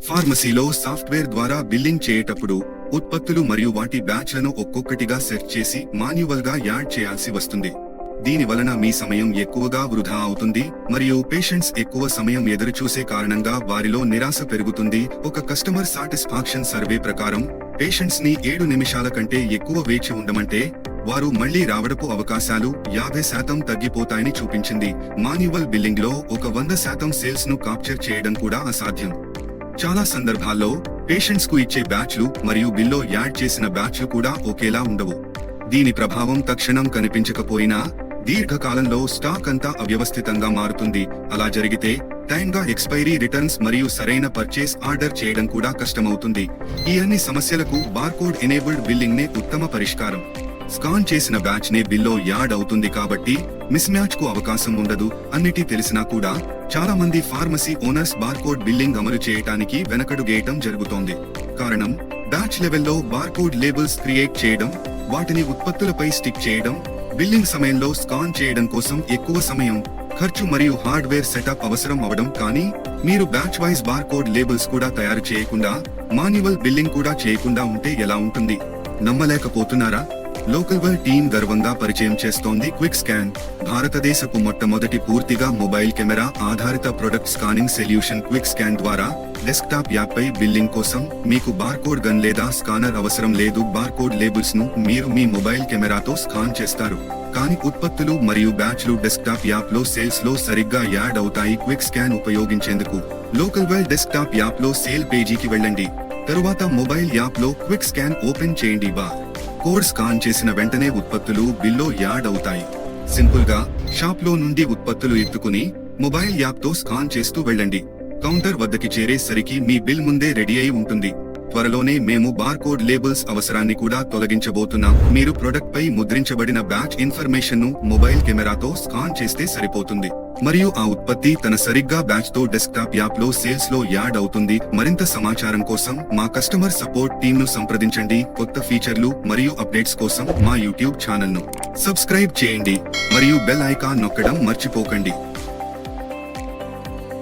ఫార్మసీలో software ద్వారా billing చేయేటప్పుడు ఉత్పత్తులు మరియు వాటి బ్యాచ్లను ఒక్కొక్కటిగా సెట్ చేసి మాన్యువల్ గా యాడ్ చేయాల్సి వస్తుంది. దీని వలన మీ సమయం ఎక్కువగా వృధా అవుతుంది మరియు పేషెంట్స్ ఎక్కువ సమయం ఎదురుచూసే కారణంగా వారిలో నిరాశ పెరుగుతుంది. ఒక కస్టమర్ సాటిస్ఫాక్షన్ సర్వే ప్రకారం పేషెంట్స్ ని 7 నిమిషాల కంటే ఎక్కువ వేచి ఉండమంటే వారు మళ్లీ రావడపు అవకాశాలు 50% తగ్గిపోతాయని చూపించింది. మాన్యువల్ బిల్లింగ్ లో ఒక 100% సేల్స్ ను కాప్చర్ చేయడం కూడా అసాధ్యం. చాలా సందర్భాల్లో పేషెంట్స్ కు ఇచ్చే బ్యాచ్లు మరియు బిల్లో యాడ్ చేసిన బ్యాచ్లు కూడా ఒకేలా ఉండవు. దీని ప్రభావం తక్షణం కనిపించకపోయినా దీర్ఘకాలంలో స్టాక్ అంతా అవ్యవస్థితంగా మారుతుంది. అలా జరిగితే టైంగా ఎక్స్పైరీ రిటర్న్స్ మరియు సరైన పర్చేస్ ఆర్డర్ చేయడం కూడా కష్టమవుతుంది. ఈ అన్ని సమస్యలకు బార్కోడ్ ఎనేబుల్డ్ బిల్లింగ్ నే ఉత్తమ పరిష్కారం. స్కాన్ చేసిన బ్యాచ్ నే బిల్లో యాడ్ అవుతుంది కాబట్టి మిస్ మ్యాచ్ కు అవకాశం ఉండదు. అన్నిటి తెలిసినా కూడా చాలా మంది ఫార్మసీ ఓనర్స్ బార్కోడ్ బిల్లింగ్ అమలు చేయటానికి వెనకడుగేయటం జరుగుతోంది. కారణం బ్యాచ్ లెవెల్లో బార్కోడ్ లేబుల్స్ క్రియేట్ చేయడం, వాటిని ఉత్పత్తులపై స్టిక్ చేయడం, బిల్లింగ్ సమయంలో స్కాన్ చేయడం కోసం ఎక్కువ సమయం, ఖర్చు మరియు హార్డ్వేర్ సెటప్ అవసరం అవడం. కానీ మీరు బ్యాచ్ వైజ్ బార్కోడ్ లేబుల్స్ కూడా తయారు చేయకుండా మాన్యువల్ బిల్లింగ్ కూడా చేయకుండా ఉంటే ఎలా ఉంటుంది? నమ్మలేకపోతున్నారా? లోకల్ వరల్డ్ టీమ్ గర్వంగా పరిచయం చేస్తోంది క్విక్ స్కాన్, భారతదేశపు మొట్టమొదటి పూర్తిగా మొబైల్ కెమెరా ఆధారిత product scanning solution. Quick scan ద్వారా డెస్క్టాప్ యాప్ పై బిల్లింగ్ కోసం మీకు బార్కోడ్ గన్ లేదా స్కానర్ అవసరం లేదు. బార్కోడ్ లేబుల్స్ ను మీరు మీ మొబైల్ కెమెరాతో స్కాన్ చేస్తారు, కానీ ఉత్పత్తులు మరియు బ్యాచ్లు డెస్క్టాప్ యాప్ లో సేల్స్ లో సరిగ్గా యాడ్ అవుతాయి. క్విక్ స్కాన్ ఉపయోగించేందుకు లోకల్ వరల్డ్ డెస్క్టాప్ యాప్ లో సేల్ పేజీకి వెళ్ళండి. తరువాత మొబైల్ యాప్ లో క్విక్ స్కాన్ ఓపెన్ చేయండి. కోడ్ స్కాన్ చేసిన వెంటనే ఉత్పత్తులు బిల్లో యాడ్ అవుతాయి. సింపుల్ గా షాప్ లో నుండి ఉత్పత్తులు ఎత్తుకుని మొబైల్ యాప్ తో స్కాన్ చేస్తూ వెళ్ళండి. కౌంటర్ వద్దకి చేరేసరికి మీ బిల్ ముందే రెడీ అయి ఉంటుంది. త్వరలోనే మేము బార్కోడ్ లేబుల్స్ అవసరాన్ని కూడా తొలగించబోతున్నాం. మీరు ప్రొడక్ట్ పై ముద్రించబడిన బ్యాచ్ ఇన్ఫర్మేషన్ ను మొబైల్ కెమెరాతో స్కాన్ చేస్తే సరిపోతుంది మరియు ఆ ఉత్పత్తి తన సరిగ్గా బ్యాచ్ తో డెస్క్టాప్ యాప్ లో సేల్స్ లో యాడ్ అవుతుంది. మరింత సమాచారం కోసం మా కస్టమర్ సపోర్ట్ టీమ్ ను సంప్రదించండి. కొత్త ఫీచర్లు మరియు అప్డేట్స్ కోసం మా యూట్యూబ్ ఛానల్ ను సబ్స్క్రైబ్ చేయండి మరియు బెల్ ఐకాన్ నొక్కడం మర్చిపోకండి.